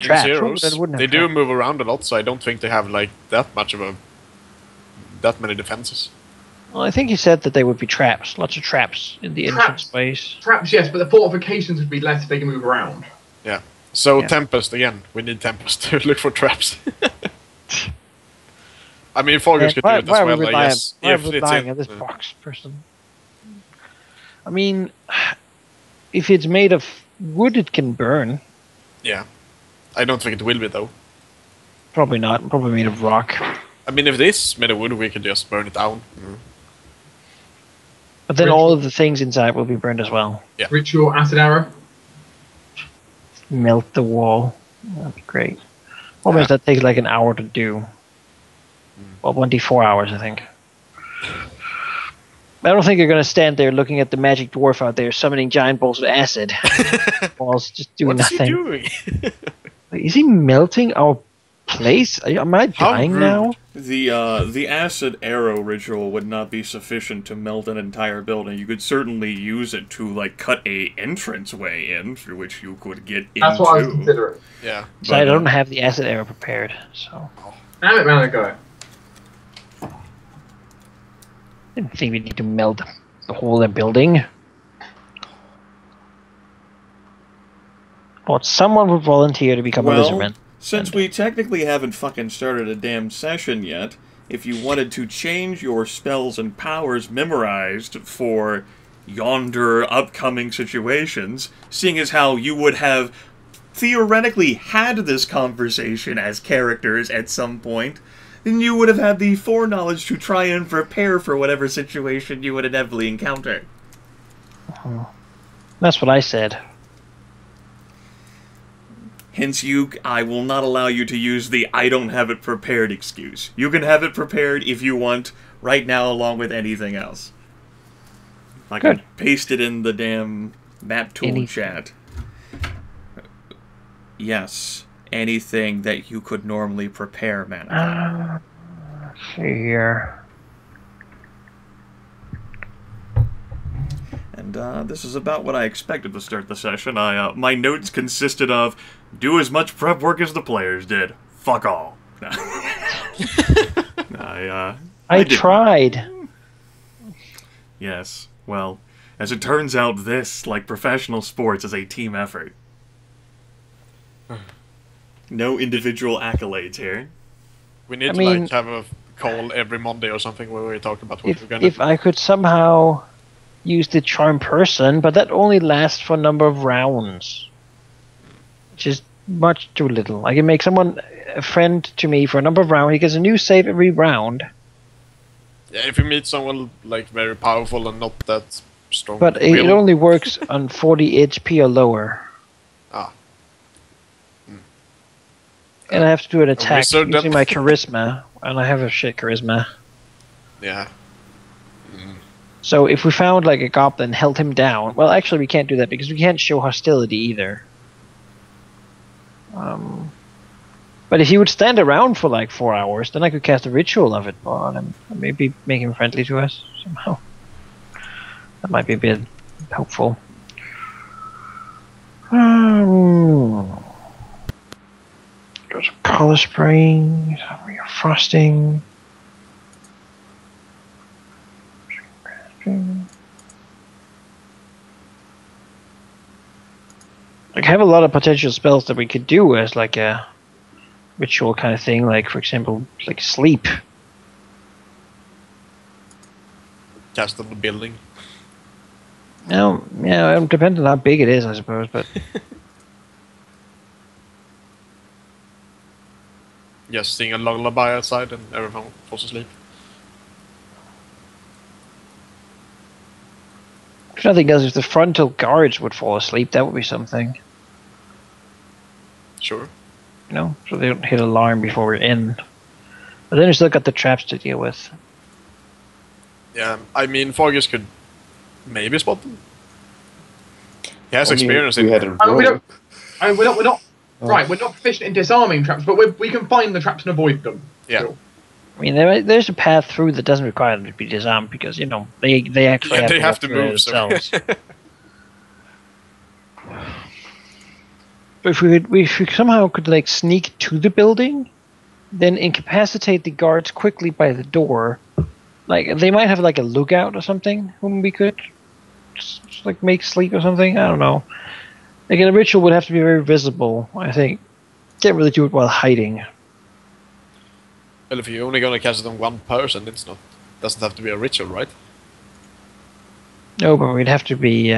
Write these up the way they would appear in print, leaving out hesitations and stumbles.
traps. Zeros, That wouldn't they have do traps. move around a lot, so I don't think they have like that many defenses. Well, I think you said that they would be traps. Lots of traps in the entrance Traps. space. Traps, yes, but the fortifications would be less if they can move around. Yeah. So Yeah. Tempest again. We need Tempest to look for traps. I mean, Fargus could do it as Why are well. we I relying, guess why are if we it's relying in. on this box person? I mean, if it's made of wood, it can burn. Yeah. I don't think it will be though. Probably not. Probably made of rock. I mean, if it is made of wood, we can just burn it down. But then all of the things inside will be burned as well. Yeah. Ritual acid arrow. Melt the wall. That'd be great. Problem is that takes like an hour to do. Well, 24 hours, I think. I don't think you're going to stand there looking at the magic dwarf out there summoning giant balls of acid. Balls just doing What's nothing. he doing? Is he melting our place? Am I dying rude. now? The acid arrow ritual would not be sufficient to melt an entire building. You could certainly use it to like cut a entranceway in through which you could get into. That's what I was considering. Yeah. So I don't have the acid arrow prepared. So Damn it, Manaki. I didn't think we need to melt the whole of the building. But someone would volunteer to become a lizardman. Since we technically haven't fucking started a damn session yet, if you wanted to change your spells and powers memorized for yonder upcoming situations, seeing as how you would have theoretically had this conversation as characters at some point, then you would have had the foreknowledge to try and prepare for whatever situation you would inevitably encounter. That's what I said. Hence, I will not allow you to use the "I don't have it prepared" excuse. You can have it prepared if you want, right now, along with anything else. I can paste it in the damn MapTool chat. Yes, anything that you could normally prepare, Manaki. Let's see here. And this is about what I expected to start the session. My notes consisted of, do as much prep work as the players did. Fuck all. I tried. Yes, well, as it turns out, this, like professional sports, is a team effort. No individual accolades here. We need to like have a call every Monday or something where we talk about what we're gonna. If I could somehow use the charm person, but that only lasts for a number of rounds, which is much too little. I can make someone a friend to me for a number of rounds. He gets a new save every round. Yeah, if you meet someone like very powerful and not that strong. But it only works on 40 HP or lower. Ah. And I have to do an attack wizard using my charisma, and I have a shit charisma. Yeah. So if we found like a goblin, held him down. Well, actually, we can't do that because we can't show hostility either. But if he would stand around for like 4 hours, then I could cast a ritual of it on him, and maybe make him friendly to us somehow. That might be a bit helpful. There's color spraying, frosting. Like, I have a lot of potential spells that we could do as like a ritual kind of thing, like for example, like sleep. Cast on the building. No, yeah, it depends on how big it is, I suppose, but Just sing a lullaby outside and everyone falls asleep. if nothing else, if the frontal guards would fall asleep, that would be something. Sure. You know, so they don't hit alarm before we're in. But then we still got the traps to deal with. Yeah, I mean, Fargus could maybe spot them. He has experience in we don't. We're not. Right, we're not proficient in disarming traps, but we can find the traps and avoid them. Yeah. Still. I mean, there's a path through that doesn't require them to be disarmed because, you know, they actually have to work move themselves. So. if we somehow could like sneak to the building, then incapacitate the guards quickly by the door. Like they might have like a lookout or something whom we could just like make sleep or something. I don't know. Like a ritual would have to be very visible, I think. Can't really do it while hiding. Well, if you're only gonna cast it on one person, doesn't have to be a ritual, right? No, but we'd have to be,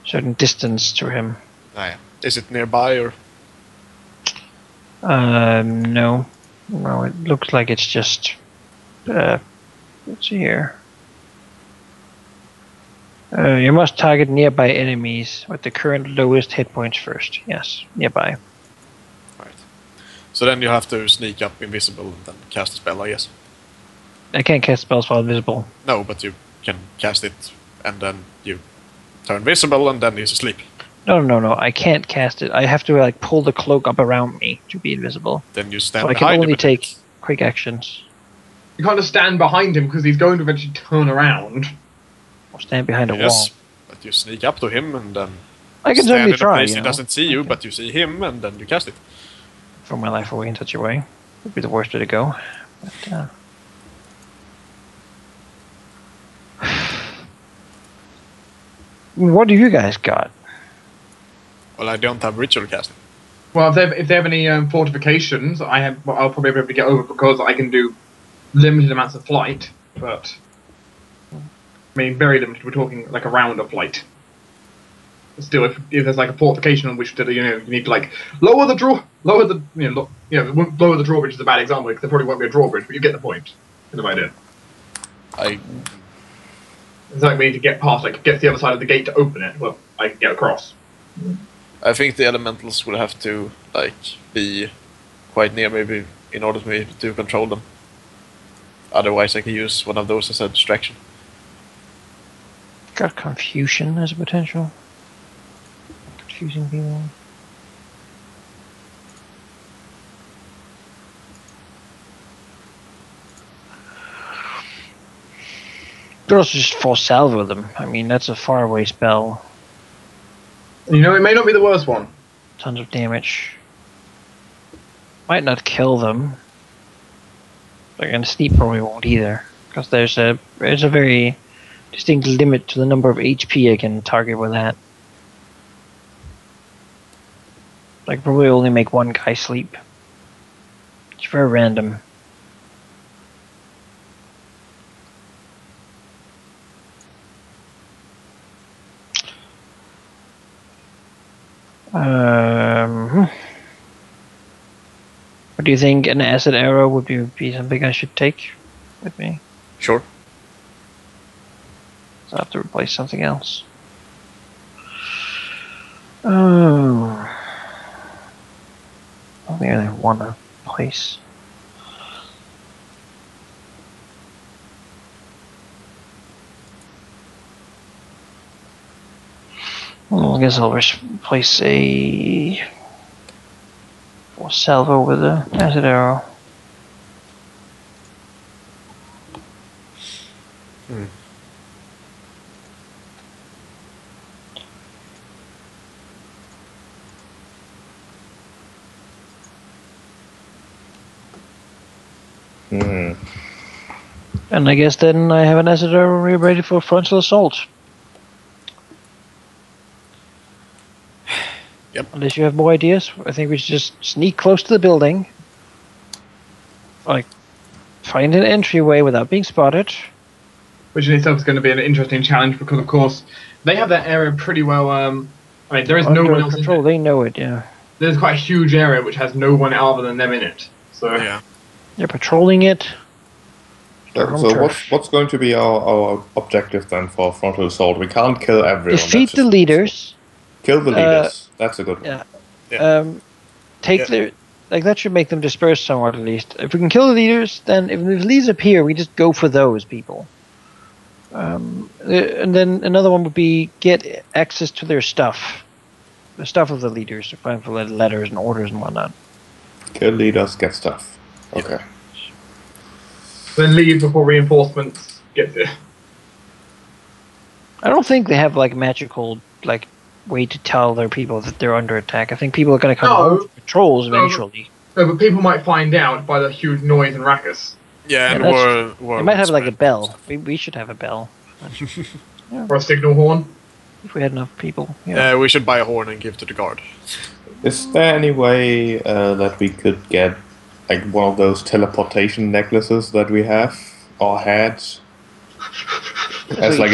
certain distance to him. Ah, yeah. Is it nearby or? No. No, it looks like it's just, let's see here. You must target nearby enemies with the current lowest hit points first. Yes, nearby. Right. So then you have to sneak up invisible and then cast a spell, I guess. I can't cast spells while invisible. No, but you can cast it and then you turn visible and then he's asleep. No. I can't cast it. I have to like pull the cloak up around me to be invisible. Then you stand So I behind can him. only and take quick actions. You can't just stand behind him because he's going to eventually turn around. Or stand behind a wall. Yes, but you sneak up to him and then I can stand certainly in a try. place You he know? doesn't see you, Okay. but you see him and then you cast it. Throw my life away in such a way would be the worst way to go. But, what do you guys got? Well, I don't have ritual casting. Well, if they have any fortifications, I'll probably be able to get over because I can do limited amounts of flight. But I mean, very limited. We're talking like a round of flight. But still, if there's like a fortification on which to you need to like lower the drawbridge is a bad example because there probably won't be a drawbridge, but you get the point. Kind of idea. It's like we need to get past, like get to the other side of the gate to open it. Well, I can get across. I think the elementals will have to like be quite near maybe in order for me to control them. Otherwise I can use one of those as a distraction. Got confusion as a potential. Confusing people. Could also just force salvo them. I mean, that's a faraway spell. You know, it may not be the worst one. Tons of damage. Might not kill them. And Steep probably won't either. Because there's a very distinct limit to the number of HP I can target with that. I can probably only make one guy sleep. It's very random. What do you think? An acid arrow would be something I should take with me? Sure. So I have to replace something else. Oh, I don't think I want to place. Well, I guess I'll replace a salvo with a acid arrow. And I guess then I have an acid arrow ready for frontal assault. Yep. Unless you have more ideas, I think we should just sneak close to the building. Like, find an entryway without being spotted. Which in itself is going to be an interesting challenge because, of course, they have that area pretty well. I mean, there is no one else control. in it. They know it, yeah. There's quite a huge area which has no one other than them in it. So Yeah. They're patrolling it. So what's going to be our objective then for frontal assault? We can't kill everyone. Defeat the leaders. Kill the leaders. That's a good one. Yeah. Take their... Like, that should make them disperse somewhat, at least. If we can kill the leaders, then if the leaders appear, we just go for those people. And then another one would be get access to their stuff. The stuff of the leaders, to find for letters and orders and whatnot. Kill leaders, get stuff. Okay. then leave before reinforcements get there. I don't think they have, like, magical, like, way to tell their people that they're under attack. I think people are going to come No. home from patrols eventually. No, but people might find out by the huge noise and ruckus. Yeah, and that's- war They might have like a spread. bell. We should have a bell Or a signal horn. if we had enough people. Yeah, we should buy a horn and give to the guard. Is there any way that we could get like one of those teleportation necklaces that we have or had as like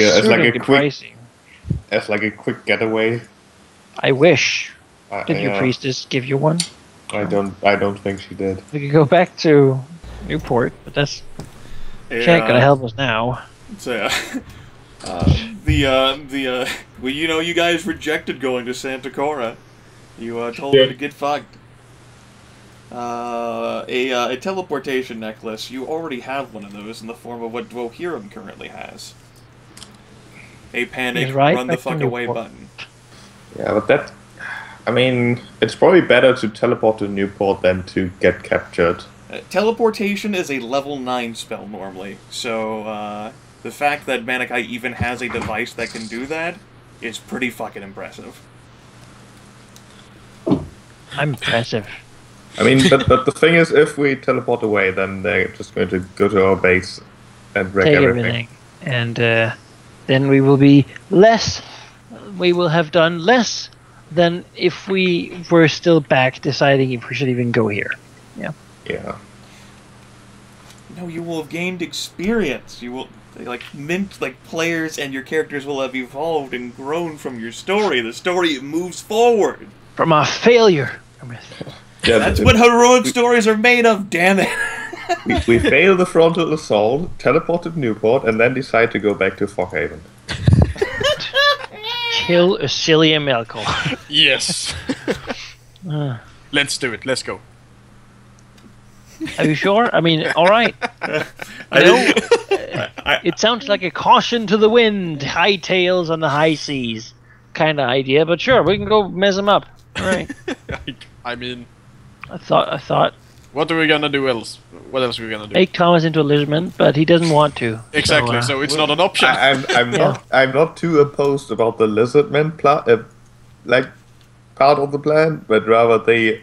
a quick getaway? I wish. Did your yeah, priestess give you one? I don't think she did. We could go back to Newport, but that's she ain't gonna help us now. So, well, you know, you guys rejected going to Santa Cora. You told her to get fucked. A teleportation necklace. You already have one of those in the form of what Dwohurim currently has. A panic, He's right, run the back to fuck away Newport. button. Yeah, but that. I mean, it's probably better to teleport to Newport than to get captured. Teleportation is a level 9 spell normally, so the fact that Manaki even has a device that can do that is pretty fucking impressive. I'm impressive. I mean, but the thing is, if we teleport away, then they're just going to go to our base and wreck Take everything. and then we will be less. We will have done less than if we were still back deciding if we should even go here. Yeah. Yeah. No, you will have gained experience. You will players and your characters will have evolved and grown from your story. The story moves forward. From our failure. Yeah, That's what heroic stories are made of. Damn it. we fail the frontal assault, teleport to Newport, and then decide to go back to Foghaven. Kill Usilia Melkor. Yes. Let's do it. Let's go. Are you sure? I mean, all right. It sounds like a caution to the wind, high tails on the high seas kind of idea, but sure, we can go mess them up. All right. I mean, I thought. what are we gonna do else? What else are we gonna do? Make Thomas into a lizardman, but he doesn't want to. Exactly. So it's not an option. I'm not too opposed about the lizardmen part of the plan, but rather the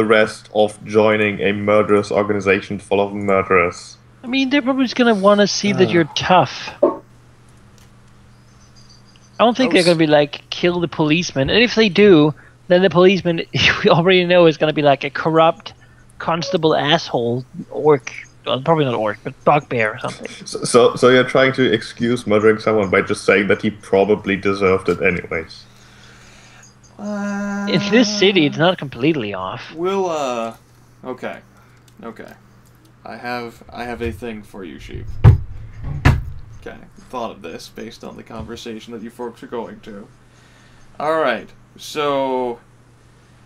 rest of joining a murderous organization full of murderers. I mean, they're probably just gonna want to see that you're tough. I don't think they're gonna be like kill the policeman, and if they do, then the policeman we already know is gonna be like a corrupt constable asshole orc. Well, probably not orc, but bugbear or something. So you're trying to excuse murdering someone by just saying that he probably deserved it anyways. In this city, it's not completely off. We'll okay. I have a thing for you, Sheep. Okay, thought of this based on the conversation that you folks are going to. Alright, so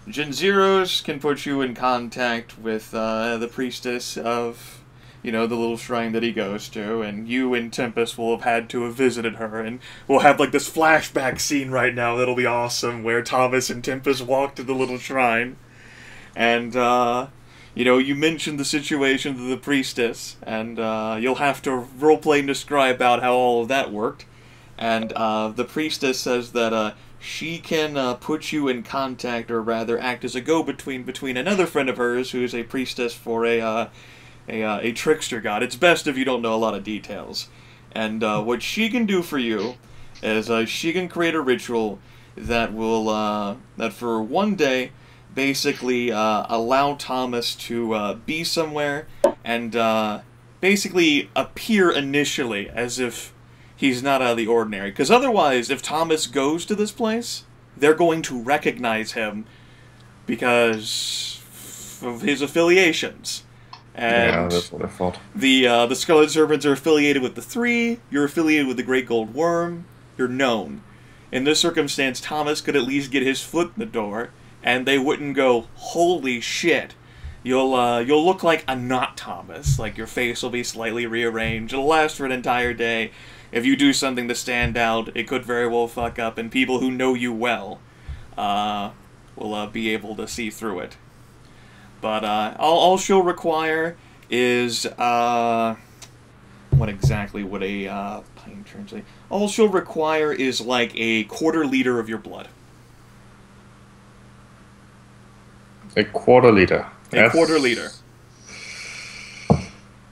Gen Zeros can put you in contact with the priestess of, you know, the little shrine that he goes to, and you and Tempus will have had to have visited her, and we'll have like this flashback scene right now that'll be awesome, where Thomas and Tempus walk to the little shrine, and you know, you mentioned the situation to the priestess, and you'll have to roleplay and describe about how all of that worked. And the priestess says that she can put you in contact, or rather act as a go-between between another friend of hers who's a priestess for a trickster god. It's best if you don't know a lot of details. And what she can do for you is she can create a ritual that will, that for one day, basically allow Thomas to be somewhere and basically appear initially as if he's not out of the ordinary. Because otherwise, if Thomas goes to this place, they're going to recognize him because of his affiliations. And yeah, that's what I thought. The Scarlet Serpents are affiliated with the Three, you're affiliated with the Great Gold Worm, you're known. In this circumstance, Thomas could at least get his foot in the door, and they wouldn't go, holy shit. You'll look like a not Thomas. Like, your face will be slightly rearranged. It'll last for an entire day. If you do something to stand out, it could very well fuck up, and people who know you well will be able to see through it. But all she'll require is what exactly would a pine translate? All she'll require is like a quarter liter of your blood. A quarter liter. A quarter liter.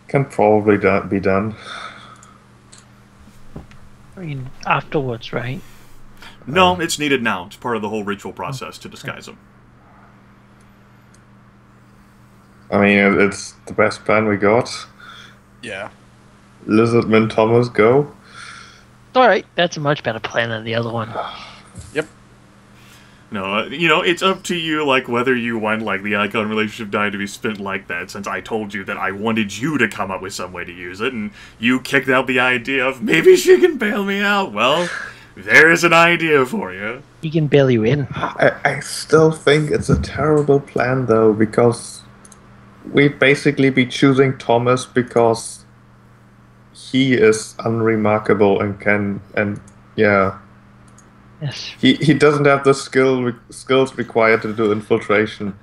Can probably be done. I mean, afterwards, right? No, it's needed now. It's part of the whole ritual process to disguise them. I mean, it's the best plan we got. Yeah. Lizardman Thomas, go. Alright, that's a much better plan than the other one. Yep. No, you know, it's up to you, like, whether you want, like, the icon relationship die to be spent like that, since I told you that I wanted you to come up with some way to use it, and you kicked out the idea of, maybe she can bail me out. Well, there's an idea for you. He can bail you in. I still think it's a terrible plan, though, because we'd basically be choosing Thomas because he is unremarkable and can, yeah. Yes. He doesn't have the skills required to do infiltration.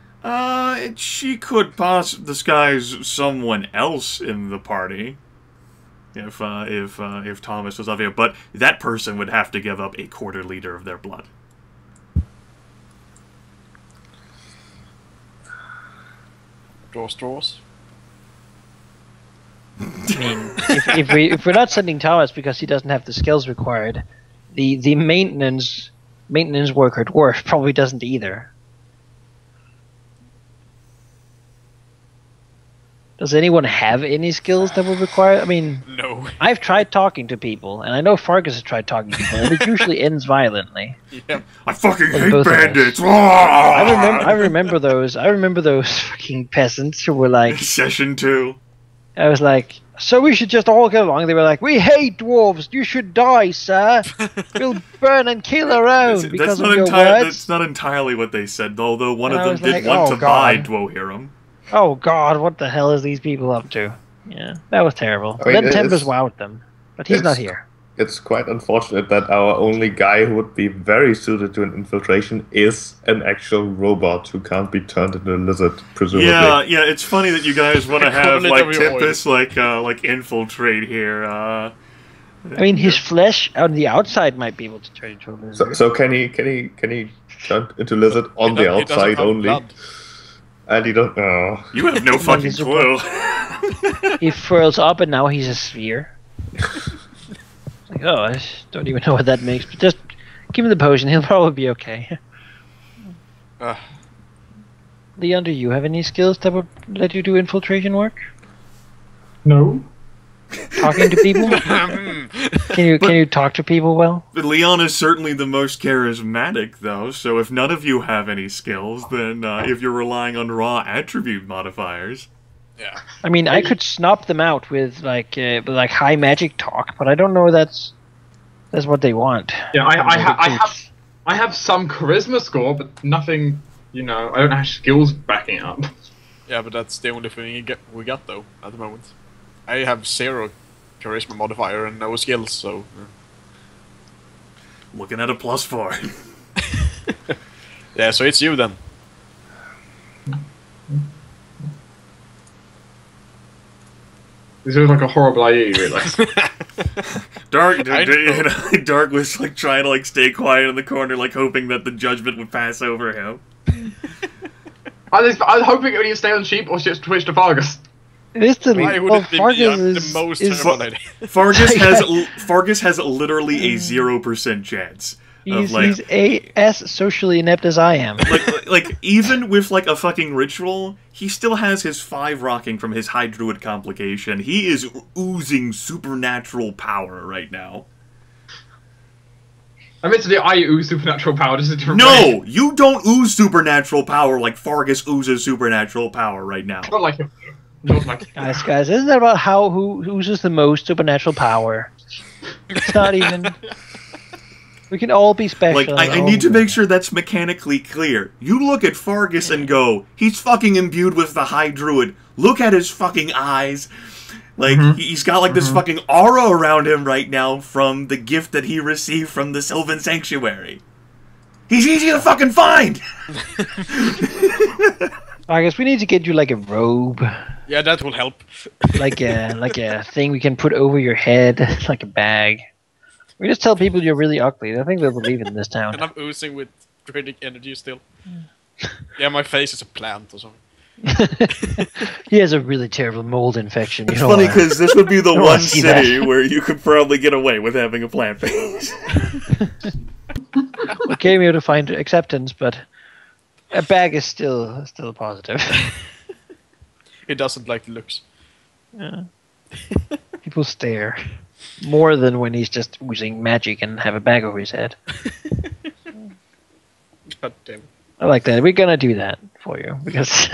She could disguise someone else in the party. If Thomas was available, but that person would have to give up a quarter liter of their blood. Draw straws. I mean, if we're not sending Thomas because he doesn't have the skills required, the maintenance worker Dwarf probably doesn't either. Does anyone have any skills that would require? I mean, No. I've tried talking to people, and I know Fargus has tried talking to people, and it usually ends violently. Yep. I fucking Like hate both of us. bandits. I remember those. I remember those fucking peasants who were like, Session 2. I was like, so we should just all get along. They were like, we hate dwarves. You should die, sir. We'll burn and kill our own because of your words. That's not entirely what they said, although one And of I them was did like, want oh, to buy God. Dwohurim. Oh God, what the hell is these people up to? Yeah, that was terrible. I mean, Then Tempus it's- wowed them, but he's not here. It's quite unfortunate that our only guy who would be very suited to an infiltration is an actual robot who can't be turned into a lizard, presumably. Yeah, it's funny that you guys want to have Equivalent like of your Tempus like infiltrate here. I mean, his flesh on the outside might be able to turn into a lizard. So can he turn into lizard on the He doesn't outside have only? blood. And he don't know. You have no fucking he's a clue. He furls up and now he's a sphere. Like, oh, I don't even know what that makes, but just give him the potion, he'll probably be okay. Leon, do you have any skills that would let you do infiltration work? No. Talking to people? Can you talk to people well? But Leon is certainly the most charismatic, though, so if none of you have any skills, then if you're relying on raw attribute modifiers... Yeah. I mean, I could snop them out with like high magic talk, but I don't know that's what they want. Yeah, I have some charisma score, but nothing. You know, I don't have skills backing it up. Yeah, but that's the only thing we got though at the moment. I have 0 charisma modifier and no skills, so. Looking at a +4. Yeah, so it's you then. This was like a horrible idea, you realise. Dark was like trying to like stay quiet in the corner, like hoping that the judgment would pass over him. I was hoping it would either stay on sheep or just switch to Fargus. Instantly, Why would well, it be Fargus the most is terrible idea? Fargus has literally a 0% chance. he's as socially inept as I am. Like even with like a fucking ritual, he still has his 5 rocking from his high druid complication. He is oozing supernatural power right now. I meant to say I ooze supernatural power. This is a different No, you don't ooze supernatural power like Fargus oozes supernatural power right now. Not like him. Not like him. Guys, isn't that about who uses the most supernatural power? It's not even. We can all be special. Like, I need to make sure that's mechanically clear. You look at Fargus and go, he's fucking imbued with the High Druid. Look at his fucking eyes. Like, he's got, like, this fucking aura around him right now from the gift that he received from the Sylvan Sanctuary. He's easy to fucking find! I guess we need to get you, like, a robe. Yeah, that will help. like a thing we can put over your head, like a bag. We just tell people you're really ugly. I think they'll believe it in this town. And I'm oozing with druidic energy still. Yeah, my face is a plant or something. He has a really terrible mold infection. It's funny because this would be the don't one wanna see city where you could probably get away with having a plant face. We came here to find acceptance, but a bag is still positive. He doesn't like the looks. Yeah. People stare more than when he's just using magic and have a bag over his head. God damn. I like that. We're gonna do that for you because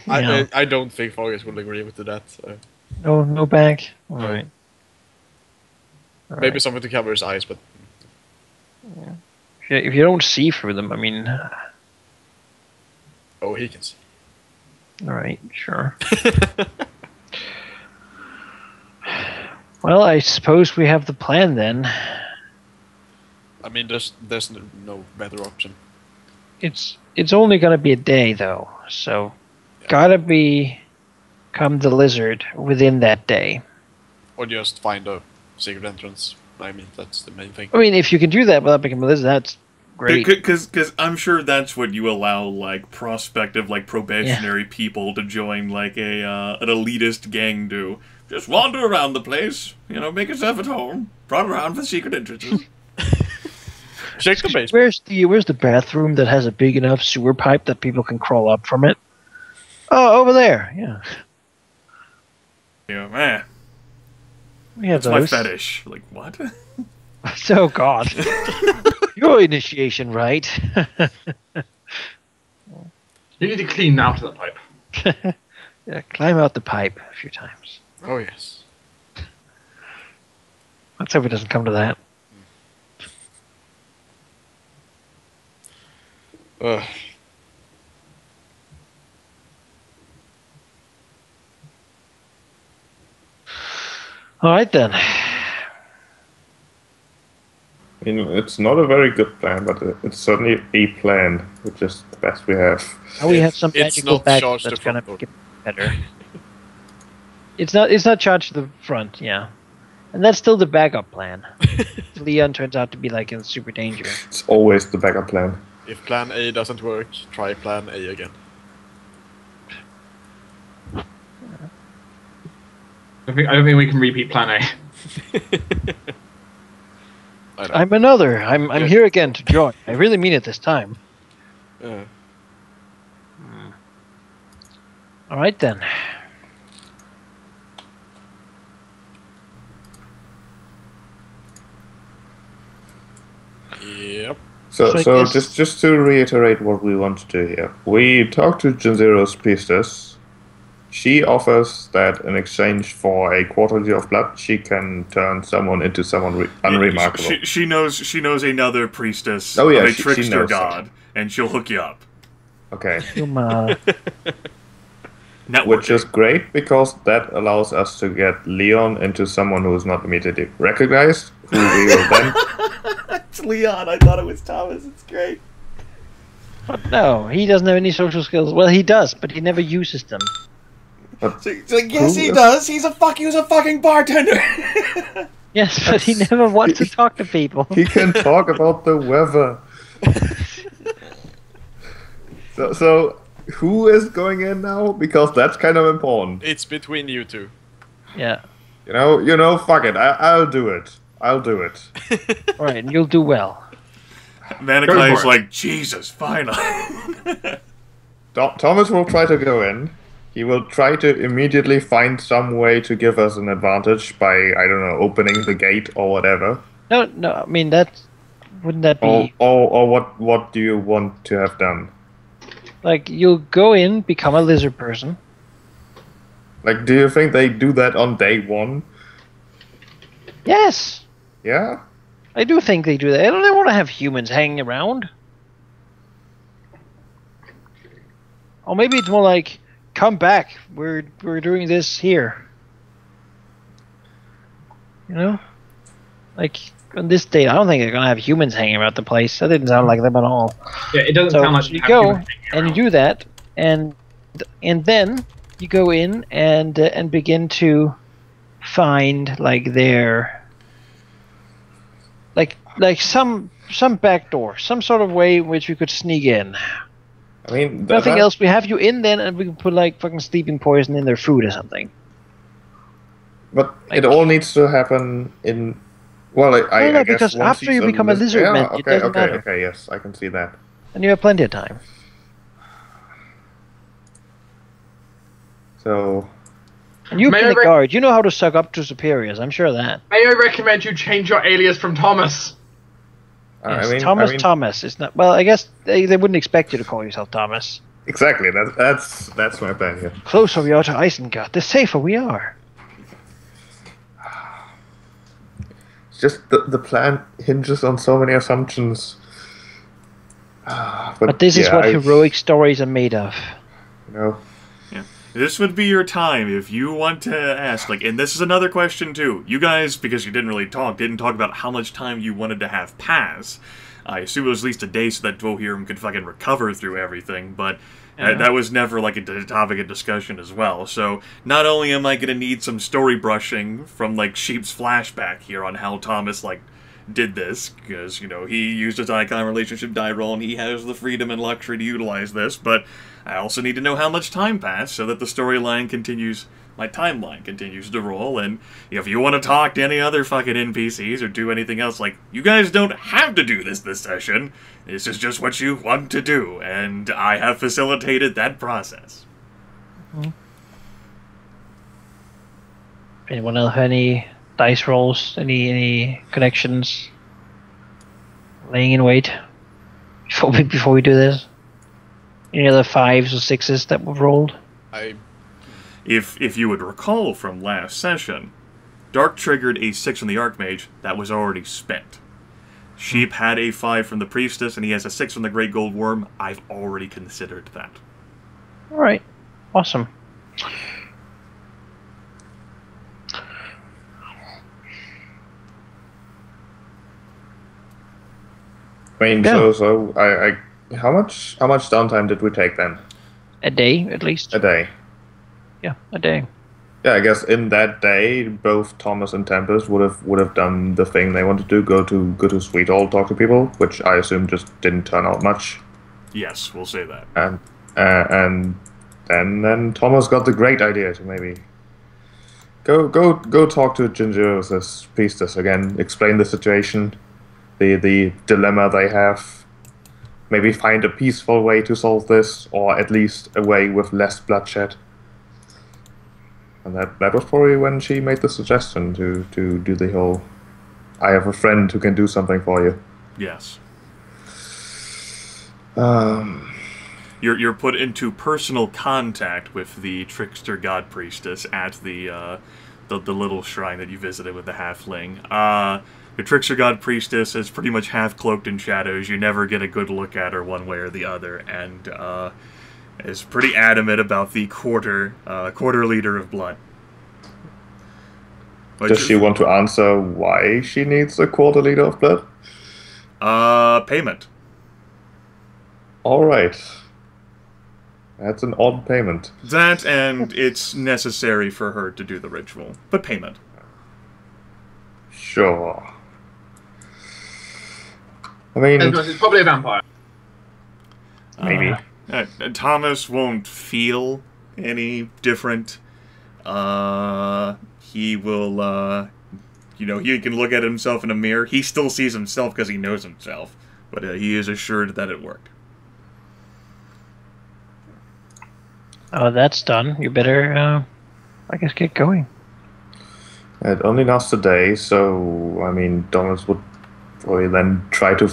I don't think Fargus will agree with that. So. no bag. All right. Maybe something to cover his eyes, but If you don't see through them, I mean. oh, he can see. All right, sure. Well, I suppose we have the plan then. I mean, there's no better option. It's only gonna be a day though, so gotta become the lizard within that day. Or just find a secret entrance. I mean, that's the main thing. I mean, if you can do that without becoming a lizard, that's great. Because I'm sure that's what you allow, like, prospective, like, probationary people to join, like, an elitist gang do. Just wander around the place, you know, make yourself at home, run around for secret entrances. Check the basement. Where's the bathroom that has a big enough sewer pipe that people can crawl up from it? Oh, over there. Yeah. Yeah, man. We have That's those. my fetish. Like, what? Oh God. Your initiation, right? You need to clean out of the pipe. Yeah, climb out the pipe a few times. Oh yes. Let's hope it doesn't come to that. All right then. I mean, it's not a very good plan, but it's certainly a plan, which is the best we have. Now we have some It's magical not back charged that's to gonna front make it better. It's not charged to the front, yeah. And that's still the backup plan. If Leon turns out to be like in super danger. It's always the backup plan. If plan A doesn't work, try plan A again. I don't think we can repeat plan A. I know. I'm another. I'm Yeah. here again to join. I really mean it this time. All right then. Yep. So So I guess- just to reiterate what we want to do here. We talked to Jinzero's priestess. She offers that in exchange for a quantity of blood, she can turn someone into someone unremarkable. She knows another priestess Oh, yeah, of a she trickster knows that. god, and she'll hook you up. Okay. Networking. Which is great because that allows us to get Leon into someone who is not immediately recognized, who we will then... It's Leon. I thought it was Thomas. It's great. But no, he doesn't have any social skills. Well, he does, but he never uses them. So yes, he does. He was a fucking bartender. Yes, but he never wants to talk to people. He can talk about the weather. So who is going in now? Because that's kind of important. It's between you two. Yeah. You know, fuck it. I'll do it. I'll do it. All right, and you'll do well. Manaki is Go for it. like, Jesus, finally. Thomas will try to go in. He will try to immediately find some way to give us an advantage by, I don't know, opening the gate or whatever. No, I mean wouldn't that be Or what do you want to have done? like you'll go in, become a lizard person. Like, do you think they do that on day one? Yes, Yeah? I do think they do that. I don't want to have humans hanging around. Or maybe it's more like, come back. We're doing this here. You know, like on this date, I don't think they're gonna have humans hanging around the place. That didn't sound like them at all. Yeah, it doesn't So sound like you have go humans hanging and you around. do that, and then you go in and begin to find like some back door, some sort of way in which we could sneak in. I mean, Nothing else. We have you in then, and we can put like fucking sleeping poison in their food or something. But it all needs to happen in. Well, I guess because once after you he's become a lizard man, it doesn't matter. Okay, yes, I can see that. And you have plenty of time. So. And you've been a guard. You know how to suck up to superiors. I'm sure of that. May I recommend you change your alias from Thomas? Yes, Thomas is not. Well, I guess they wouldn't expect you to call yourself Thomas. Exactly. That's my plan here. Closer we are to Isengard, the safer we are. It's just the plan hinges on so many assumptions. But this is what heroic stories are made of. You know. This would be your time if you want to ask, like, and this is another question too. You guys, because you didn't talk about how much time you wanted to have pass. I assume it was at least a day so that Dwohurim could fucking recover through everything, but that was never like a topic of discussion as well. So not only am I going to need some story brushing from like Sheep's flashback here on how Thomas like did this, because, you know, he used his icon relationship die roll and he has the freedom and luxury to utilize this, but I also need to know how much time passed so that the storyline continues, my timeline continues to roll, and if you want to talk to any other fucking NPCs or do anything else, like, you guys don't have to do this session, this is just what you want to do, and I have facilitated that process. Mm-hmm. Anyone else have any dice rolls? Any connections? Laying in wait before we do this? Any other 5s or 6s that were rolled? If you would recall from last session, Dark triggered a 6 from the Archmage that was already spent. Sheep had a 5 from the Priestess, and he has a 6 from the Great Gold Worm. I've already considered that. Alright. Awesome. I mean, so I how much downtime did we take then? A day, at least. A day. Yeah, a day. Yeah, I guess in that day, both Thomas and Tempus would have done the thing they wanted to do, go to Sweet Hall, talk to people, which I assume just didn't turn out much. Yes, we'll say that. And then Thomas got the great idea to maybe go talk to Ginger's priestess again, explain the situation, the dilemma they have, maybe find a peaceful way to solve this, or at least a way with less bloodshed. And that was probably when she made the suggestion to do the whole, I have a friend who can do something for you. Yes. You're put into personal contact with the trickster god priestess at the little shrine that you visited with the halfling. The trickster god priestess is pretty much half cloaked in shadows. You never get a good look at her one way or the other, and is pretty adamant about the quarter liter of blood. Does she want to answer why she needs a quarter liter of blood? Payment. All right. That's an odd payment. That, and it's necessary for her to do the ritual, but payment. Sure. I mean, it's probably a vampire. Maybe. Thomas won't feel any different. He will, he can look at himself in a mirror. He still sees himself because he knows himself, but he is assured that it worked. Oh, that's done. You better, I guess, get going. It only lasts a day, so, I mean, Thomas would probably then try to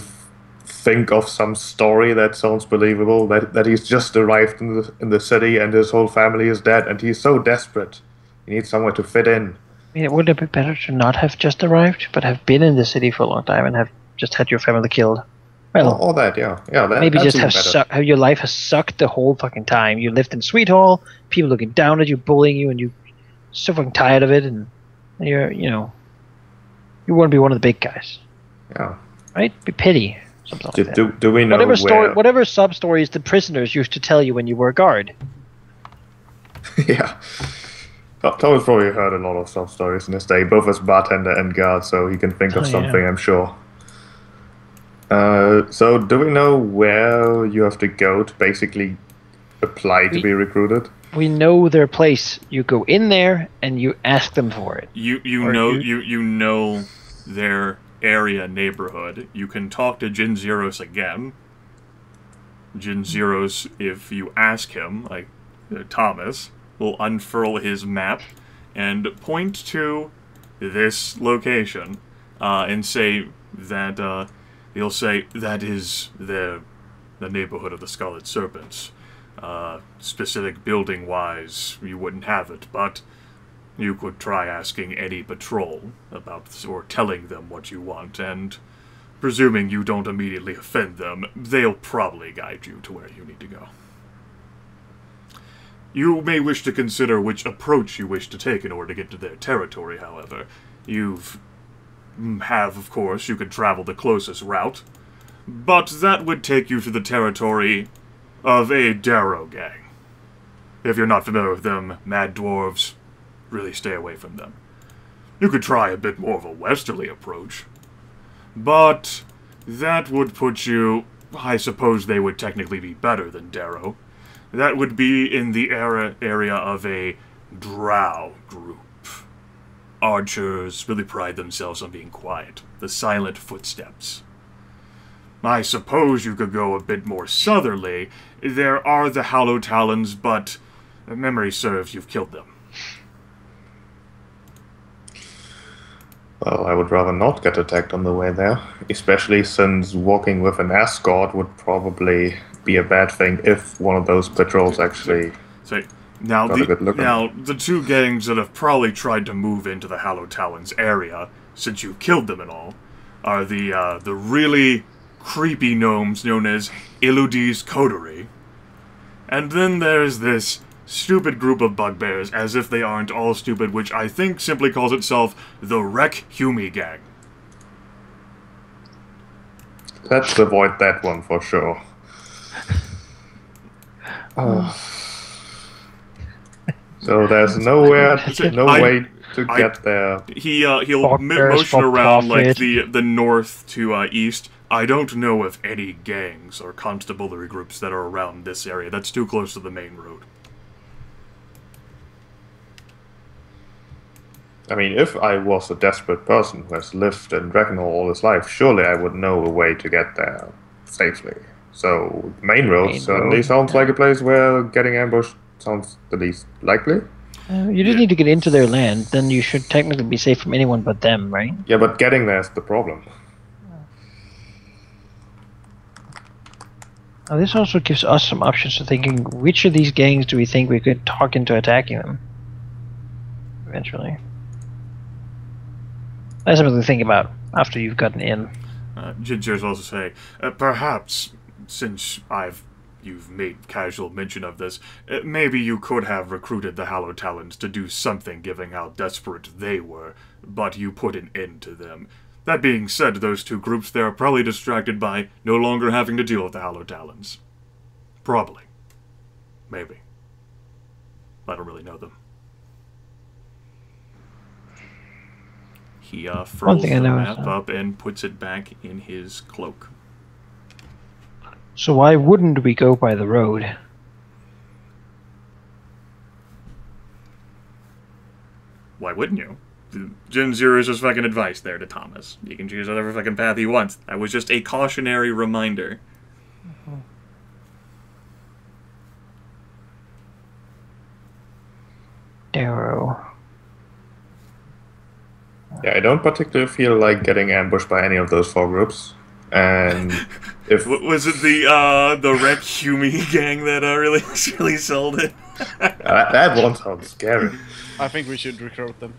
think of some story that sounds believable, that he's just arrived in the city and his whole family is dead, and he's so desperate. He needs somewhere to fit in. I mean, wouldn't it be better to not have just arrived, but have been in the city for a long time and have just had your family killed? Well, all that, yeah. Maybe just have your life has sucked the whole fucking time. You lived in Sweet Hall, people looking down at you, bullying you, and you're so fucking tired of it, and you're, you want to be one of the big guys. Yeah. Right? Be pity. Something like that. Do we know whatever sub-stories the prisoners used to tell you when you were a guard. Yeah. Thomas probably heard a lot of sob stories in his day, both as bartender and guard, so he can think of something, I'm sure. So, do we know where you have to go to basically apply to be recruited? We know their place. You go in there and you ask them for it. You know their area neighborhood. You can talk to Jin Zeros again. Jin Zeros, if you ask him, like Thomas, will unfurl his map and point to this location and say that he'll say that is the neighborhood of the Scarlet Serpents. Specific building-wise, you wouldn't have it, but you could try asking any patrol about or telling them what you want, and presuming you don't immediately offend them, they'll probably guide you to where you need to go. You may wish to consider which approach you wish to take in order to get to their territory, however. Of course, you could travel the closest route, but that would take you to the territory of a Darrow gang. If you're not familiar with them, mad dwarves, really stay away from them. You could try a bit more of a westerly approach, but that would put you, I suppose they would technically be better than Darrow. That would be in the area of a drow group. Archers really pride themselves on being quiet, the silent footsteps. I suppose you could go a bit more southerly. There are the Hollow Talons, but if memory serves, you've killed them. Well, I would rather not get attacked on the way there, especially since walking with an escort would probably be a bad thing if one of those patrols actually got a good look at Now, the two gangs that have probably tried to move into the Hollow Talons area, since you killed them and all, are the really creepy gnomes known as Illudi's Coterie. And then there's this stupid group of bugbears, as if they aren't all stupid, which I think simply calls itself the Wreck Humi Gang. Let's avoid that one for sure. So there's no way to get there. He'll motion around like the north to east. I don't know of any gangs or constabulary groups that are around this area. That's too close to the main road. I mean, if I was a desperate person who has lived in Dragonhall all his life, surely I would know a way to get there safely. So, main road certainly sounds like a place where getting ambushed sounds the least likely. You just need to get into their land, then you should technically be safe from anyone but them, right? Yeah, but getting there is the problem. Now, this also gives us some options to thinking, which of these gangs do we think we could talk into attacking them? Eventually. That's something to think about after you've gotten in. Ginger's also say, perhaps, since you've made casual mention of this, maybe you could have recruited the Hollow Talons to do something given how desperate they were, but you put an end to them. That being said, those two groups there are probably distracted by no longer having to deal with the Hollow Talons. Probably. Maybe. I don't really know them. He furls the map up and puts it back in his cloak. So why wouldn't we go by the road? Why wouldn't you? Jin Zero's just fucking advice there to Thomas. You can choose whatever fucking path he wants. That was just a cautionary reminder. Darrow. Yeah, I don't particularly feel like getting ambushed by any of those four groups. And if was it the Wreck Humi gang that really sold it? that one sounds scary. I think we should recruit them.